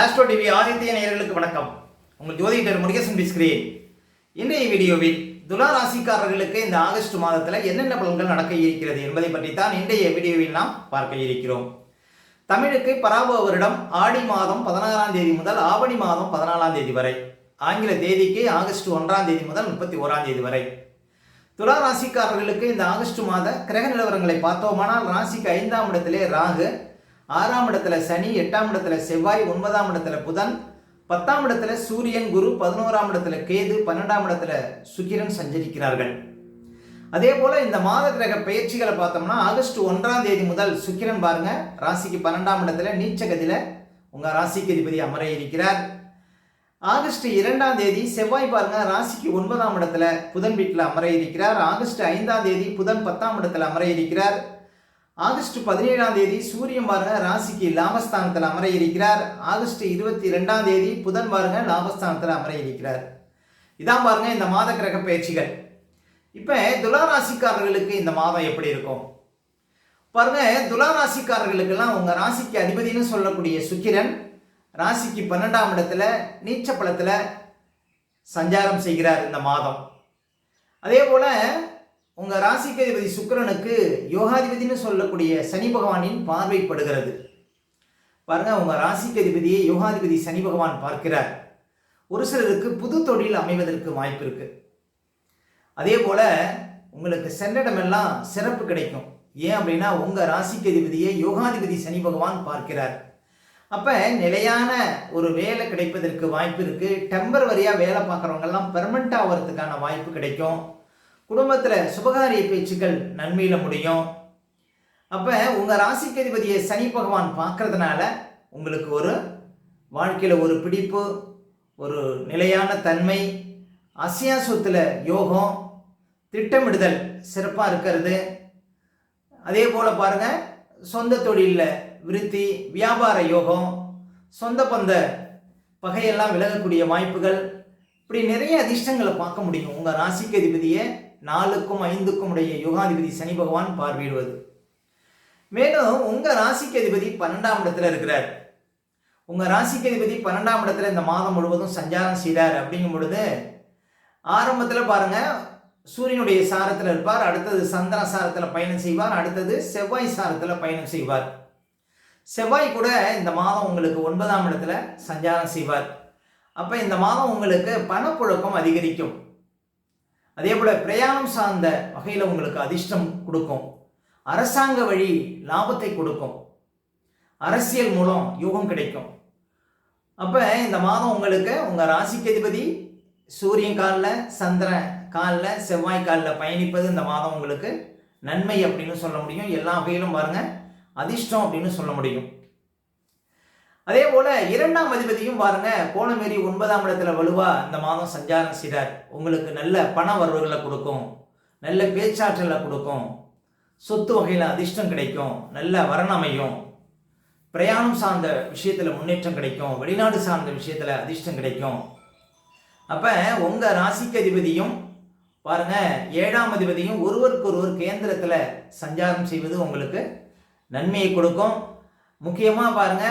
Astro TV Aditya நேயர்களுக்கு வணக்கம். உங்கள் ஜோதிடர் முருகேசன் பேசுகிறேன். இன்றைய வீடியோவில் துலா ராசிக்காரர்களுக்கு இந்த ஆகஸ்ட் மாதத்தில் என்னென்ன பலன்கள் நடக்க இருக்கிறது என்பதை பற்றி தான் இன்றைய வீடியோவில் நாம் பார்க்க இருக்கிறோம். தமிழுக்கு பராபவ வருடம் ஆடி மாதம் 16ஆம் தேதி முதல் ஆவணி மாதம் 14ஆம் தேதி வரை, ஆங்கில தேதிக்கு ஆகஸ்ட் 1ஆம் தேதி முதல் 31ஆம் தேதி வரை. துலா ராசிக்காரர்களுக்கு இந்த ஆகஸ்ட் மாத கிரக நிலவரங்களை பார்த்தோமானால், ராசிக்கு 5ஆம் இடத்திலே ராகு, 6ஆம் இடத்துல சனி, 8ஆம் இடத்துல செவ்வாய், 9ஆம் இடத்துல புதன், 10ஆம் இடத்துல சூரியன், குரு, 11ஆம் இடத்துல கேது, 12ஆம் இடத்துல சுக்கிரன் சஞ்சரிக்கிறார்கள். அதே போல இந்த மாத கிரக பயிற்சிகளை பார்த்தோம்னா, ஆகஸ்ட் 1ஆம் தேதி முதல் சுக்கிரன் பாருங்க ராசிக்கு 12ஆம் இடத்துல நீச்சகதியில உங்க ராசிக்கு அதிபதி அமர இருக்கிறார். ஆகஸ்ட் 2ஆம் தேதி செவ்வாய் பாருங்க ராசிக்கு 9ஆம் இடத்துல புதன் வீட்டில் அமர இருக்கிறார். ஆகஸ்ட் 5ஆம் தேதி புதன் 10ஆம் இடத்துல அமர இருக்கிறார். ஆகஸ்ட் 17ஆம் தேதி சூரியன் பாருங்க ராசிக்கு லாபஸ்தானத்தில் அமர இருக்கிறார். ஆகஸ்ட் 22ஆம் தேதி புதன் பாருங்க லாபஸ்தானத்தில் அமர இருக்கிறார். இதான் பாருங்க இந்த மாத கிரக பயிற்சிகள். இப்போ துலா ராசிக்காரர்களுக்கு இந்த மாதம் எப்படி இருக்கும் பாருங்க. துலா ராசிக்காரர்களுக்கெல்லாம் உங்க ராசிக்கு அதிபதினு சொல்லக்கூடிய சுக்கிரன் ராசிக்கு 12ஆம் இடத்துல நீச்ச பலத்தில் சஞ்சாரம் செய்கிறார் இந்த மாதம். அதே போல உங்க ராசிக்கு அதிபதி சுக்கிரனுக்கு யோகாதிபதினு சொல்லக்கூடிய சனி பகவானின் பார்வைப்படுகிறது. பாருங்க, உங்க ராசிக்கு அதிபதியை யோகாதிபதி சனி பகவான் பார்க்கிறார். ஒரு சிலருக்கு புது தொழில் அமைவதற்கு வாய்ப்பு இருக்கு. அதே போல உங்களுக்கு சென்றிடமெல்லாம் சிறப்பு கிடைக்கும். ஏன் அப்படின்னா உங்க ராசிக்கு அதிபதியை யோகாதிபதி சனி பகவான் பார்க்கிறார். அப்ப நிலையான ஒரு வேலை கிடைப்பதற்கு வாய்ப்பு இருக்கு. டெம்பரவரியா வேலை பார்க்குறவங்க எல்லாம் பெர்மனண்ட் ஆகிறதுக்கான வாய்ப்பு கிடைக்கும். குடும்பத்தில் சுபகாரிய பேச்சுக்கள் நன்மையில முடியும். அப்ப உங்க ராசிக்கு அதிபதியை சனி பகவான் பார்க்கறதுனால உங்களுக்கு ஒரு வாழ்க்கையில ஒரு பிடிப்பு, ஒரு நிலையான தன்மை, அசையா சொத்துல யோகம், திட்டமிடுதல் சிறப்பாக இருக்கிறது. அதே போல பாருங்க, சொந்த தொழிலில் விருத்தி, வியாபார யோகம், சொந்த பந்த பகையெல்லாம் விலகக்கூடிய வாய்ப்புகள், இப்படி நிறைய அதிர்ஷ்டங்களை பார்க்க முடியும். உங்க ராசிக்கு அதிபதியை 4க்கும் 5க்கும் உடைய யோகாதிபதி சனி பகவான் பார்வையிடுவது. மேலும் உங்க ராசிக்கு அதிபதி 12ஆம் இடத்துல இருக்கிறார். உங்க ராசிக்கு அதிபதி 12ஆம் இடத்துல இந்த மாதம் முழுவதும் சஞ்சாரம் செய்கிறார். அப்படிங்கும் பொழுது ஆரம்பத்தில் பாருங்க சூரியனுடைய சாரத்தில் இருப்பார், அடுத்தது சந்திர சாரத்தில் பயணம் செய்வார், அடுத்தது செவ்வாய் சாரத்தில் பயணம் செய்வார். செவ்வாய் கூட இந்த மாதம் உங்களுக்கு 9ஆம் இடத்துல சஞ்சாரம் செய்வார். அப்போ இந்த மாதம் உங்களுக்கு பணப்புழக்கம் அதிகரிக்கும். அதே போல பிரயாணம் சார்ந்த வகையில் உங்களுக்கு அதிர்ஷ்டம் கொடுக்கும். அரசாங்க வழி லாபத்தை கொடுக்கும். அரசியல் மூலம் யோகம் கிடைக்கும். அப்போ இந்த மாதம் உங்களுக்கு உங்கள் ராசிக்கு அதிபதி சூரியன் காலில், சந்திரன் காலில், செவ்வாய் காலில் பயணிப்பது இந்த மாதம் உங்களுக்கு நன்மை அப்படின்னு சொல்ல முடியும். எல்லா வகையிலும் பாருங்க அதிர்ஷ்டம் அப்படின்னு சொல்ல முடியும். அதே போல 2ஆம் அதிபதியும் பாருங்க கோணமேறி 9ஆம் இடத்துல வலுவா இந்த மாதம் சஞ்சாரம் செய்கிறார். உங்களுக்கு நல்ல பண வரவுகளை கொடுக்கும், நல்ல பேச்சாற்றலை கொடுக்கும், சொத்து வகையில் அதிர்ஷ்டம் கிடைக்கும், நல்ல வரன் அமையும், பிரயாணம் சார்ந்த விஷயத்தில் முன்னேற்றம் கிடைக்கும், வெளிநாடு சார்ந்த விஷயத்தில் அதிர்ஷ்டம் கிடைக்கும். அப்போ உங்கள் ராசிக்கு அதிபதியும் பாருங்க 7ஆம் அதிபதியும் ஒருவருக்கொருவர் கேந்திரத்தில் சஞ்சாரம் செய்வது உங்களுக்கு நன்மையை கொடுக்கும். முக்கியமாக பாருங்க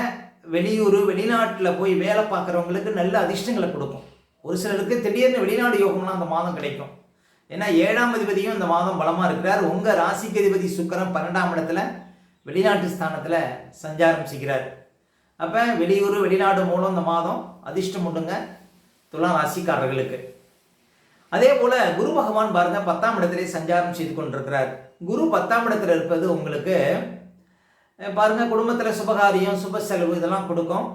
வெளியூர் வெளிநாட்டில் போய் வேலை பார்க்குறவங்களுக்கு நல்ல அதிர்ஷ்டங்களை கொடுக்கும். ஒரு சிலருக்கு திடீர்னு வெளிநாடு யோகம்லாம் அந்த மாதம் கிடைக்கும். ஏன்னா 7ஆம் அதிபதியும் இந்த மாதம் பலமாக இருக்கிறார். உங்கள் ராசிக்கு அதிபதி சுக்கிரன் 12ஆம் இடத்துல வெளிநாட்டு ஸ்தானத்தில் சஞ்சாரம் செய்கிறார். அப்போ வெளியூர் வெளிநாடு மூலம் இந்த மாதம் அதிர்ஷ்டம் உண்டுங்க துலா ராசிக்காரர்களுக்கு. அதே போல் குரு பகவான் பாருங்க 10ஆம் இடத்திலே சஞ்சாரம் செய்து கொண்டிருக்கிறார். குரு 10ஆம் இடத்துல இருப்பது உங்களுக்கு பாருங்க குடும்பத்தில் சுபகாரியம், சுப செலவு இதெல்லாம் கொடுக்கும்.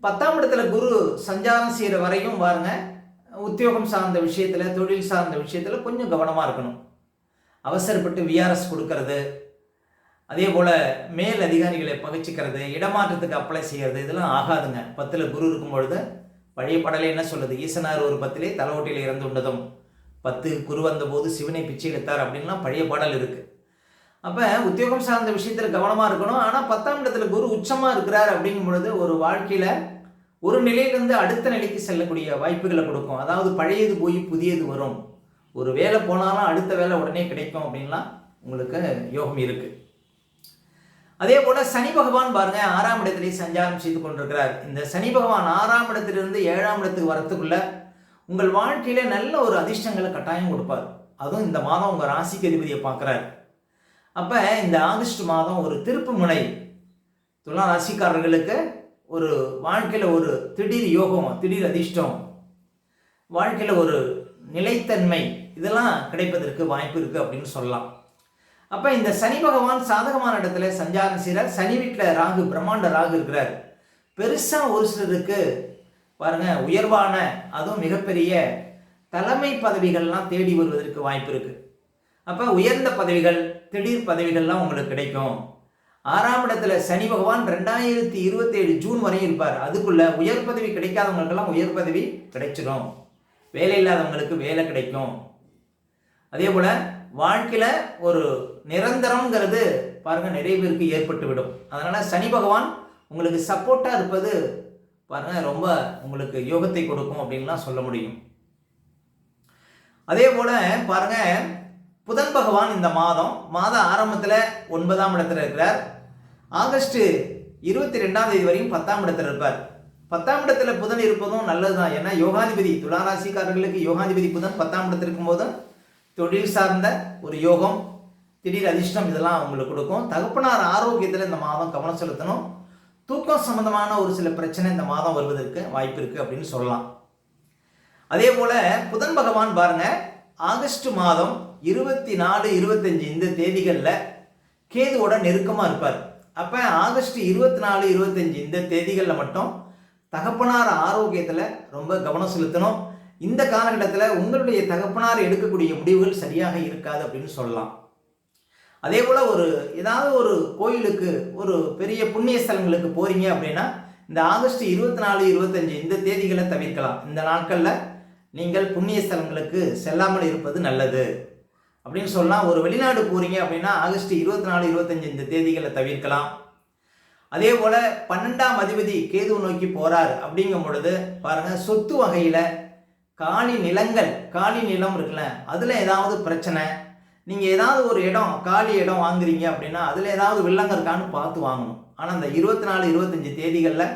10ஆம் இடத்துல குரு சஞ்சாரம் செய்கிற வரையும் பாருங்க உத்தியோகம் சார்ந்த விஷயத்தில், தொழில் சார்ந்த விஷயத்தில் கொஞ்சம் கவனமாக இருக்கணும். அவசரப்பட்டு விஆர்எஸ் கொடுக்கறது, அதே போல் மேல் அதிகாரிகளை பகிச்சிக்கிறது, இடமாற்றத்துக்கு அப்ளை செய்கிறது இதெல்லாம் ஆகாதுங்க. 10ல் குரு இருக்கும் பொழுது பழைய படலை என்ன சொல்லுது, ஈசனார் ஒரு 10லே தலைவட்டியில் இறந்து உண்டதும் 10 குரு வந்த போது சிவனை பிச்சை எடுத்தார் அப்படின்லாம் பழைய பாடல் இருக்குது. அப்போ உத்தியோகம் சார்ந்த விஷயத்தில் கவனமாக இருக்கணும். ஆனால் 10ஆம் இடத்துல குரு உச்சமாக இருக்கிறார் அப்படிங்கும் பொழுது ஒரு வாழ்க்கையில் ஒரு நிலையிலிருந்து அடுத்த நிலைக்கு செல்லக்கூடிய வாய்ப்புகளை கொடுக்கும். அதாவது பழையது போய் புதியது வரும். ஒரு வேலை போனாலும் அடுத்த வேலை உடனே கிடைக்கும் அப்படின்லாம் உங்களுக்கு யோகம் இருக்குது. அதே போல சனி பகவான் பாருங்க 6ஆம் இடத்திலே சஞ்சாரம் செய்து கொண்டிருக்கிறார். இந்த சனி பகவான் 6ஆம் இடத்திலிருந்து 7ஆம் இடத்துக்கு வரத்துக்குள்ள உங்கள் வாழ்க்கையில நல்ல ஒரு அதிர்ஷ்டங்களை கட்டாயம் கொடுப்பார். அதுவும் இந்த மாதம் உங்க ராசிக்கு அதிபதியை பார்க்கிறார். அப்ப இந்த ஆகஸ்ட் மாதம் ஒரு திருப்பு முனை. துலா ராசிக்காரர்களுக்கு ஒரு வாழ்க்கையில ஒரு திடீர் யோகம், திடீர் அதிர்ஷ்டம், வாழ்க்கையில ஒரு நிலைத்தன்மை இதெல்லாம் கிடைப்பதற்கு வாய்ப்பு இருக்கு அப்படின்னு சொல்லலாம். அப்ப இந்த சனி பகவான் சாதகமான இடத்துல சஞ்சாரம் செய்கிறார். சனி வீட்டில் ராகு, பிரம்மாண்ட ராகு இருக்கிறார். பெருசா ஒரு சிலருக்கு பாருங்க உயர்வான, அதுவும் மிகப்பெரிய தலைமை பதவிகள்லாம் தேடி வருவதற்கு வாய்ப்பு இருக்கு. அப்ப உயர்ந்த பதவிகள், திடீர் பதவிகள்லாம் உங்களுக்கு கிடைக்கும். 6ஆம் இடத்துல சனி பகவான் 2027 ஜூன் வரை இருப்பார். அதுக்குள்ள உயர் பதவி கிடைக்காதவங்களுக்கெல்லாம் உயர் பதவி கிடைச்சிடும். வேலை இல்லாதவங்களுக்கு வேலை கிடைக்கும். அதே போல வாழ்க்கையில ஒரு நிரந்தரம்ங்கிறது பாருங்க நிறைய பேருக்கு ஏற்பட்டு விடும். அதனால சனி பகவான் உங்களுக்கு சப்போர்ட்டா இருப்பது பாருங்க ரொம்ப உங்களுக்கு யோகத்தை கொடுக்கும் அப்படின்லாம் சொல்ல முடியும். அதே போல பாருங்க புதன் பகவான் இந்த மாத ஆரம்பத்தில் 9ஆம் இடத்துல இருக்கிறார். ஆகஸ்ட் 22ஆம் தேதி வரையும் 10ஆம் இடத்துல இருப்பார். 10ஆம் இடத்துல புதன் இருப்பதும் நல்லதுதான். ஏன்னா யோகாதிபதி, துளாராசிக்காரர்களுக்கு யோகாதிபதி புதன் 10ஆம் இடத்துல இருக்கும்போது தொழில் சார்ந்த ஒரு யோகம், திடீர் அதிர்ஷ்டம் இதெல்லாம் உங்களுக்கு கொடுக்கும். தகப்பனார் ஆரோக்கியத்தில் இந்த மாதம் கவனம் செலுத்தணும். தூக்கம் சம்பந்தமான ஒரு சில பிரச்சனை இந்த மாதம் வருவதற்கு வாய்ப்பு இருக்கு அப்படின்னு சொல்லலாம். அதே போல புதன் பகவான் பாருங்க ஆகஸ்ட் மாதம் 24, 25 இந்த தேதிகளில் கேதுவோட நெருக்கமாக இருப்பார். அப்போ ஆகஸ்ட் 24, 25 இந்த தேதிகளில் மட்டும் தகப்பனார் ஆரோக்கியத்தில் ரொம்ப கவனம் செலுத்தணும். இந்த காலகட்டத்தில் உங்களுடைய தகப்பனார் எடுக்கக்கூடிய முடிவுகள் சரியாக இருக்காது அப்படின்னு சொல்லலாம். அதே போல் ஏதாவது ஒரு கோயிலுக்கு, ஒரு பெரிய புண்ணிய ஸ்தலங்களுக்கு போறீங்க அப்படின்னா இந்த ஆகஸ்ட் 24, 25 இந்த தேதிகளை தவிர்க்கலாம். இந்த நாட்களில் நீங்கள் புண்ணிய ஸ்தலங்களுக்கு செல்லாமல் இருப்பது நல்லது அப்படின்னு சொல்லலாம். ஒரு வெளிநாடு போறீங்க அப்படின்னா ஆகஸ்ட் 24, 25 இந்த தேதிகளை தவிர்க்கலாம். அதே போல 12ஆம் அதிபதி கேது நோக்கி போறார் அப்படிங்கும் பொழுது பாருங்க சொத்து வகையில காலி நிலம் இருக்குல்ல, அதுல ஏதாவது பிரச்சனை, நீங்க ஏதாவது ஒரு இடம் காலி இடம் வாங்குறீங்க அப்படின்னா அதுல ஏதாவது வில்லங்க இருக்கான்னு பார்த்து வாங்கணும். ஆனா அந்த 24, 25 தேதிகளில்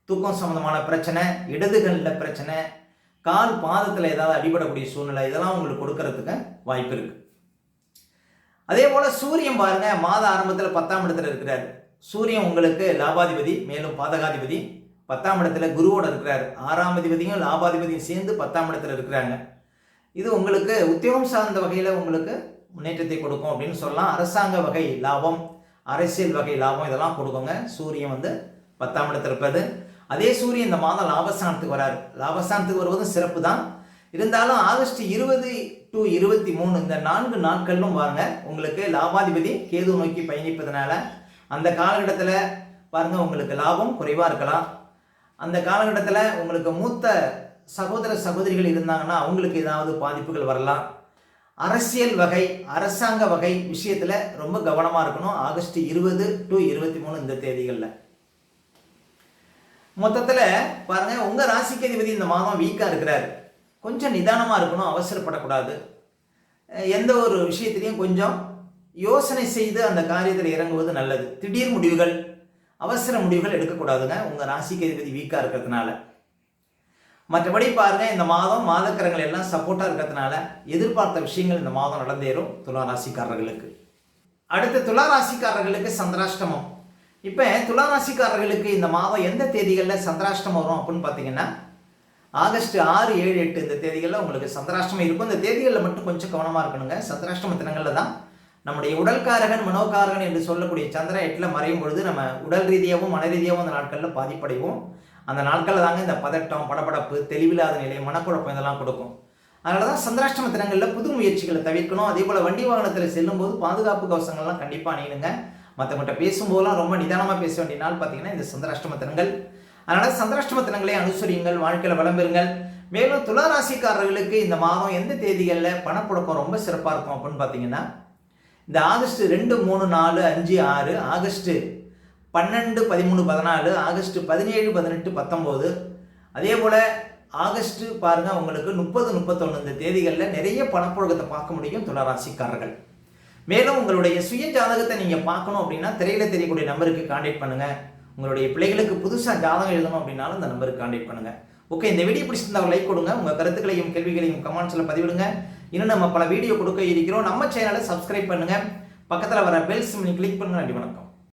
தூக்கம் சம்பந்தமான பிரச்சனை, இடதுகளில் பிரச்சனை, கால் பாதத்தில் ஏதாவது அடிபடக்கூடிய சூழ்நிலை இதெல்லாம் உங்களுக்கு கொடுக்கறதுக்கு வாய்ப்பு இருக்கு. அதே போல சூரியன் பாருங்க மாத ஆரம்பத்தில் 10ஆம் இடத்துல இருக்கிறார். சூரியன் உங்களுக்கு லாபாதிபதி, மேலும் பாதகாதிபதி. 10ஆம் இடத்துல குருவோட இருக்கிறார். 6ஆம் அதிபதியும் லாபாதிபதியும் சேர்ந்து 10ஆம் இடத்துல இருக்கிறாங்க. இது உங்களுக்கு உத்தியோகம் சார்ந்த வகையில் உங்களுக்கு முன்னேற்றத்தை கொடுக்கும் அப்படின்னு சொல்லலாம். அரசாங்க வகை லாபம், அரசியல் வகை லாபம் இதெல்லாம் கொடுக்குங்க. சூரியன் 10ஆம் இடத்துல இருப்பது. அதே சூரியன் இந்த மாதம் லாபஸ்தானத்துக்கு வராரு. லாபஸ்தானத்துக்கு வருவதும் சிறப்பு தான். இருந்தாலும் ஆகஸ்ட் 20 to 23 இந்த 4 நாட்களும் பாருங்க உங்களுக்கு லாபாதிபதி கேது நோக்கி பயணிப்பதனால அந்த காலகட்டத்தில் பாருங்க உங்களுக்கு லாபம் குறைவாக இருக்கலாம். அந்த காலகட்டத்தில் உங்களுக்கு மூத்த சகோதர சகோதரிகள் இருந்தாங்கன்னா அவங்களுக்கு ஏதாவது பாதிப்புகள் வரலாம். அரசியல் வகை, அரசாங்க வகை விஷயத்தில் ரொம்ப கவனமாக இருக்கணும். ஆகஸ்ட் 20 to 23 இந்த தேதிகளில் மொத்தத்தில் பாருங்க உங்க ராசிக்கு அதிபதி இந்த மாதம் வீக்காக இருக்கிறார். கொஞ்சம் நிதானமாக இருக்கணும், அவசரப்படக்கூடாது. எந்த ஒரு விஷயத்திலையும் கொஞ்சம் யோசனை செய்து அந்த காரியத்தில் இறங்குவது நல்லது. திடீர் முடிவுகள், அவசர முடிவுகள் எடுக்கக்கூடாதுங்க உங்க ராசிக்கு அதிபதி வீக்காக இருக்கிறதுனால. மற்றபடி பாருங்க இந்த மாதம் மாதக்கிரகங்கள் எல்லாம் சப்போர்ட்டாக இருக்கிறதுனால எதிர்பார்த்த விஷயங்கள் இந்த மாதம் நடந்தேறும் துலா ராசிக்காரர்களுக்கு. அடுத்து துலா ராசிக்காரர்களுக்கு சந்திராஷ்டமம். இப்போ துலா ராசிக்காரர்களுக்கு இந்த மாதம் எந்த தேதிகளில் சந்திராஷ்டமம் வரும் அப்படின்னு பார்த்தீங்கன்னா ஆகஸ்ட் 6, 7, 8 இந்த தேதிகளில் உங்களுக்கு சந்திராஷ்டமம் இருக்கும். இந்த தேதிகளில் மட்டும் கொஞ்சம் கவனமாக இருக்கணுங்க. சந்திராஷ்டம தினங்களில் தான் நம்முடைய உடல்காரகன், மனோகாரகன் என்று சொல்லக்கூடிய சந்திரன் 8ல் மறையும் பொழுது நம்ம உடல் ரீதியாகவும் மன ரீதியாகவும் அந்த நாட்களில் பாதிப்படைவோம். அந்த நாட்களில் தாங்க இந்த பதட்டம், படபடப்பு, தெளிவில்லாத நிலை, மனக்குழப்பம் இதெல்லாம் கொடுக்கும். அதனால தான் சந்திராஷ்டம தினங்களில் புது முயற்சிகளை தவிர்க்கணும். அதே போல் வண்டி வாகனத்தில் செல்லும்போது பாதுகாப்பு கவசங்கள்லாம் கண்டிப்பாக அணியணுங்க. மற்றவங்கிட்ட பேசும்போதெல்லாம் ரொம்ப நிதானமாக பேச வேண்டிய நாள் பார்த்தீங்கன்னா இந்த சந்திராஷ்டம தினங்கள். அதனால் சந்திராஷ்டம தினங்களை அனுசரியுங்கள், வாழ்க்கையில் வளம் பெறுங்கள். மேலும் துலா ராசிக்காரர்களுக்கு இந்த மாதம் எந்த தேதிகளில் பணப்புழக்கம் ரொம்ப சிறப்பாக இருக்கும் அப்படின்னு பார்த்தீங்கன்னா இந்த ஆகஸ்ட் 2, 3, 4, 5, 6, ஆகஸ்ட் 12, 13, 14, ஆகஸ்ட் 17, 18, 19, அதே போல் ஆகஸ்ட் பாருங்கள் உங்களுக்கு 30, 31 இந்த தேதிகளில் நிறைய பணப்புழக்கத்தை பார்க்க முடியும் துலா ராசிக்காரர்கள். மேலும் உங்களுடைய சுய ஜாதகத்தை நீங்கள் பார்க்கணும் அப்படின்னா திரையில் தெரியக்கூடிய நம்பருக்கு கான்டாக்ட் பண்ணுங்கள். உங்களுடைய பிள்ளைகளுக்கு புதுசாக ஜாதகம் எழுதணும் அப்படின்னாலும் அந்த நம்பருக்கு கான்டாக்ட் பண்ணுங்கள். ஓகே, இந்த வீடியோ பிடிச்சிருந்தா ஒரு லைக் கொடுங்க. உங்கள் கருத்துக்களையும் கேள்விகளையும் கமெண்ட்ஸில் பதிவிடுங்க. இன்னும் நம்ம பல வீடியோ கொடுக்க இருக்கிறோம். நம்ம சேனலை சப்ஸ்கிரைப் பண்ணுங்கள். பக்கத்தில் வர பெல் சிம்னி கிளிக் பண்ணுங்கள். நன்றி, வணக்கம்.